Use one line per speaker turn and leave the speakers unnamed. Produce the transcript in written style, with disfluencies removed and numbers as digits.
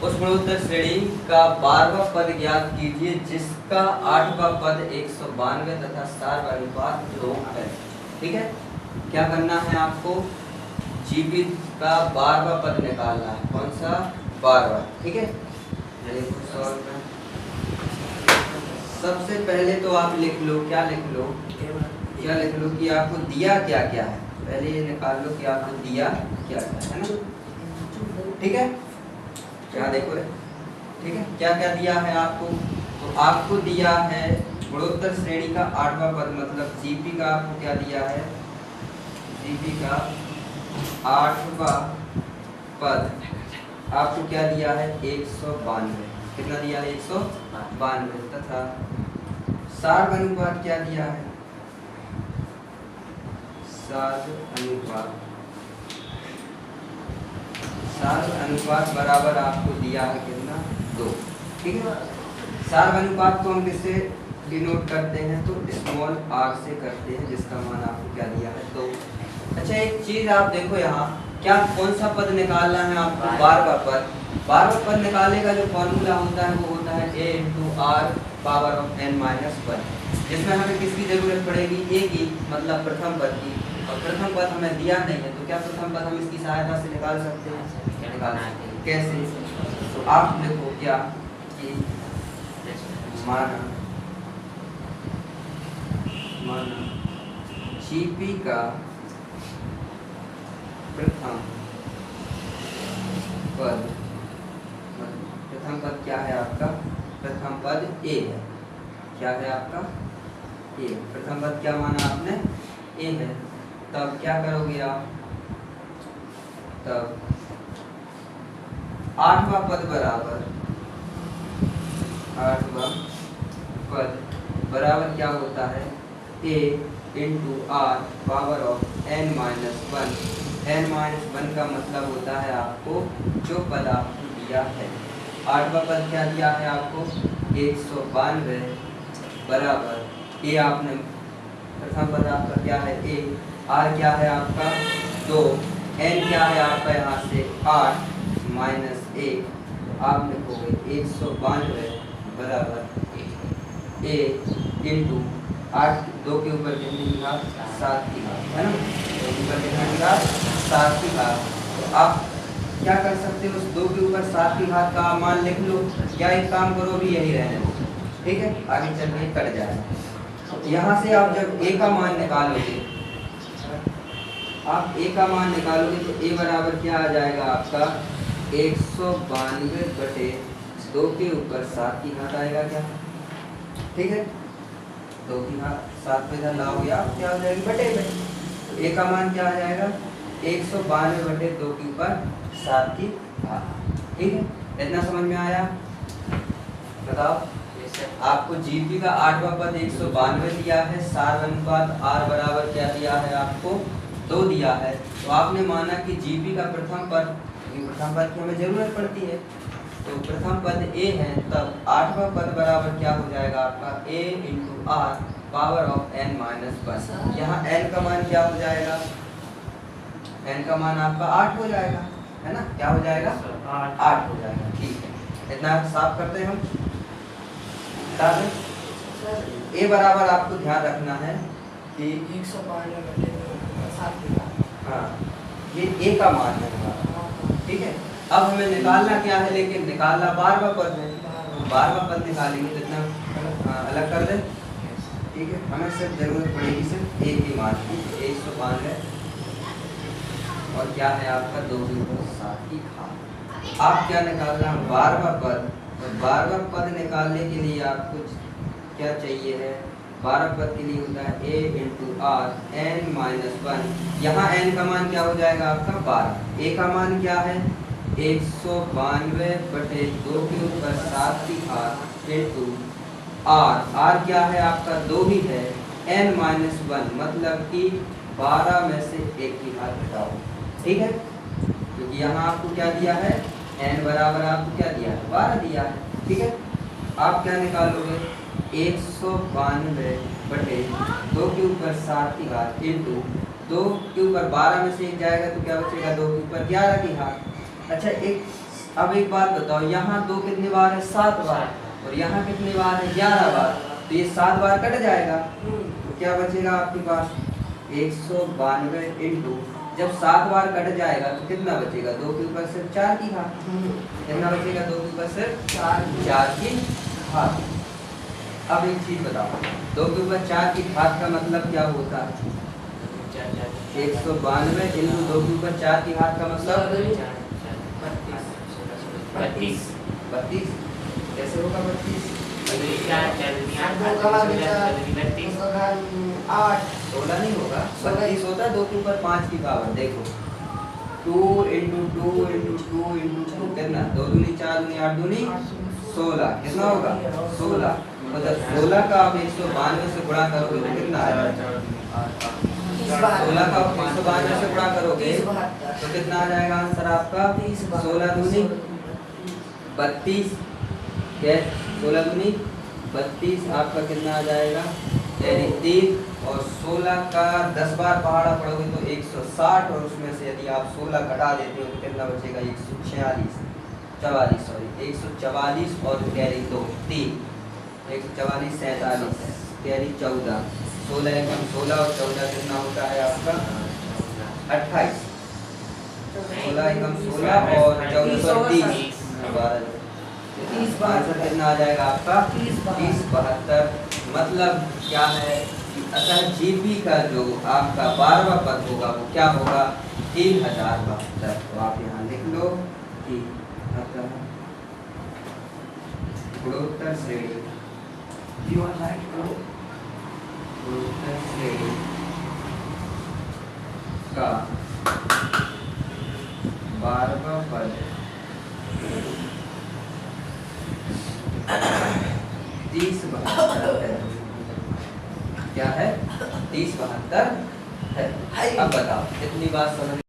उस गुणोत्तर श्रेणी का 12वां पद ज्ञात कीजिए जिसका 8वां पद 192 तथा सार अनुपात 2 है। ठीक है, क्या करना है आपको? जीपी का 12वां पद निकालना है। कौन सा? 12वां। ठीक है, सबसे पहले तो आप लिख लो, क्या लिख लो कि आपको दिया क्या क्या है। पहले ये निकाल लो कि आपको दिया क्या क्या है ना। ठीक है, क्या देखो, ठीक है, क्या क्या दिया है आपको? तो आपको दिया है गुणोत्तर श्रेणी का 8वां पद, मतलब जीपी का आपको क्या दिया है? जीपी का 8वां पद आपको क्या दिया है? 192। कितना दिया है? 192। तथा सार अनुपात क्या दिया है? सार अनुपात बराबर आपको दिया है कितना? 2। ठीक है, सार अनुपात को हम किससे डिनोट करते हैं? तो स्मॉल आर से करते हैं, जिसका मान आपको क्या दिया है? 2। अच्छा, एक चीज आप देखो यहाँ, क्या कौन सा पद निकालना है आपको? 12वां पद। 12वां पद निकालने का जो फॉर्मूला होता है वो होता है a × r power of n - 1, जिसमें हमें किसकी जरूरत पड़ेगी? a की, मतलब प्रथम पद की। और प्रथम पद हमें दिया नहीं है, तो क्या प्रथम पद हम इसकी सहायता से निकाल सकते हैं? निकाल सकते हैं। कैसे? तो आप देखो क्या कि माना जीपी का प्रथम पद क्या है आपका? प्रथम पद a है। क्या है आपका? a। प्रथम पद क्या माना आपने? a है। तब क्या करोगे आप? तब 8वां पद बराबर क्या होता है? a × r power of n - 1। n - 1 का मतलब होता है आपको जो पद आपको दिया है। 8वां पद क्या दिया है आपको? 192 बराबर a। आपने प्रथम पद आपका क्या है? a। r क्या है आपका? 2। n क्या है आपका? यहाँ से 8 - 1। तो आप लिखोगे 192 बराबर a × 8, 2 के ऊपर कितनी की घात? 7 की घात, है ना। 2 के ऊपर कितनी की घात? 7 की घात। तो आप क्या कर सकते हो? उस 2 के ऊपर 7 की घात का मान लिख लो, या एक काम करो, भी यही रहने दो। ठीक है, आगे चल के कट जाएगा। तो यहाँ से आप जब a का मान निकालोगे, आप a का मान निकालोगे तो a बराबर क्या आ जाएगा आपका? 192 बटे 2 के ऊपर 7 की घात आएगा क्या? ठीक है, 2 की घात 7 पे इधर लाओगे आप, क्या हो जाएगी? बटे में। तो a का मान क्या आ जाएगा? 192 बटे 2 के ऊपर 7 की घात। ठीक है, इतना समझ में आया? बताओ। आपको जीपी का 8वां पद 192 दिया है, सार अनुपात r बराबर क्या दिया है आपको? 2 दिया है। तो आपने माना कि जीपी का प्रथम पद की हमें जरूरत पड़ती है, तो प्रथम पद a है, तब 8वां पद बराबर क्या हो जाएगा आपका? a × r power of n - 1। यहाँ n का मान क्या हो जाएगा? n का मान आपका 8 हो जाएगा, है ना। क्या हो जाएगा? 8 हो जाएगा। ठीक है, इतना साफ करते हैं हम। a बराबर आपको ध्यान रखना है कि
192
हाँ, ये a का मान है हमारा। ठीक है, अब हमें निकालना क्या है? लेकिन निकालना 12वां पद है, 12वां पद निकालेंगे तो इतना अलग कर दे। ठीक है, हमें सिर्फ जरूरत पड़ेगी सिर्फ a की मान की। 192 और क्या है आपका? 2 के ऊपर 7 की घात। आप क्या निकालना? 12वां पद। तो 12वां पद निकालने के लिए आपको क्या चाहिए है? 12 पद के लिए होता है a × r n - 1। यहाँ n का मान क्या हो जाएगा आपका? 12। a का मान क्या है? 192 बटे 2 के ऊपर 7 की घात × r क्या है आपका? 2 ही है। n - 1 मतलब कि 12 में से 1 की घात घटाओ। ठीक है, क्योंकि यहाँ आपको क्या दिया है? n बराबर आपको क्या दिया है? 12 दिया है। ठीक है, आप क्या निकालोगे? 192 बटे 2 के ऊपर 7 की घात × 2 के ऊपर 12 में से 1 जाएगा तो क्या बचेगा? 2 के ऊपर 11 की घात। अच्छा, एक अब एक बात बताओ, यहाँ 2 कितनी बार है? 7 बार, और यहाँ कितनी बार है? 11 बार। तो ये 7 बार कट जाएगा, तो क्या बचेगा आपके पास? 192 इंटू, जब 7 बार कट जाएगा तो कितना बचेगा? 2 के ऊपर सिर्फ 4 की घात। कितना बचेगा? 2 के ऊपर सिर्फ 4 की घात। अब एक चीज बताओ, 2 के ऊपर 4 की घात का मतलब क्या होता है? 192 इंटू 2 के ऊपर 4 की घात का मतलब 32। कैसे होगा 32? 16 नहीं होगा, 32 होता है 2 के ऊपर 5 की पावर। देखो 2 इंटू 2 इंटू 2 इंटू 2 कितना? 2 दूनी 4 दूनी 8 दूनी 16। कितना होगा? 16। मतलब 16 का आप 192 से गुणा करोगे तो कितना आएगा? 16 का 192 से गुणा करोगे तो कितना आ जाएगा आंसर आपका? 16 दूनी 32। 16 दूनी 32 आपका कितना आ जाएगा? 3। और 16 का 10 बार पहाड़ा पढ़ोगे तो 160, और उसमें से यदि आप 16 घटा देते हो तो कितना बचेगा? 144 सॉरी 144 और कैरी 2 3, 144 47 कैरी 14, 16 एकम 16 और 14 कितना होता है आपका? 28। 16 एकम 16 और 14 30 आंसर कितना आ जाएगा आपका? 3072। मतलब क्या है? अतः जीपी का जो आपका 12वां पद होगा वो क्या होगा? 3072। तो आप यहाँ लिख लो कि अतः गुणोत्तर श्रेणी, गुणोत्तर श्रेणी का 12वां पद 3072 है। क्या है? 3072 है। अब बताओ कितनी बात समझ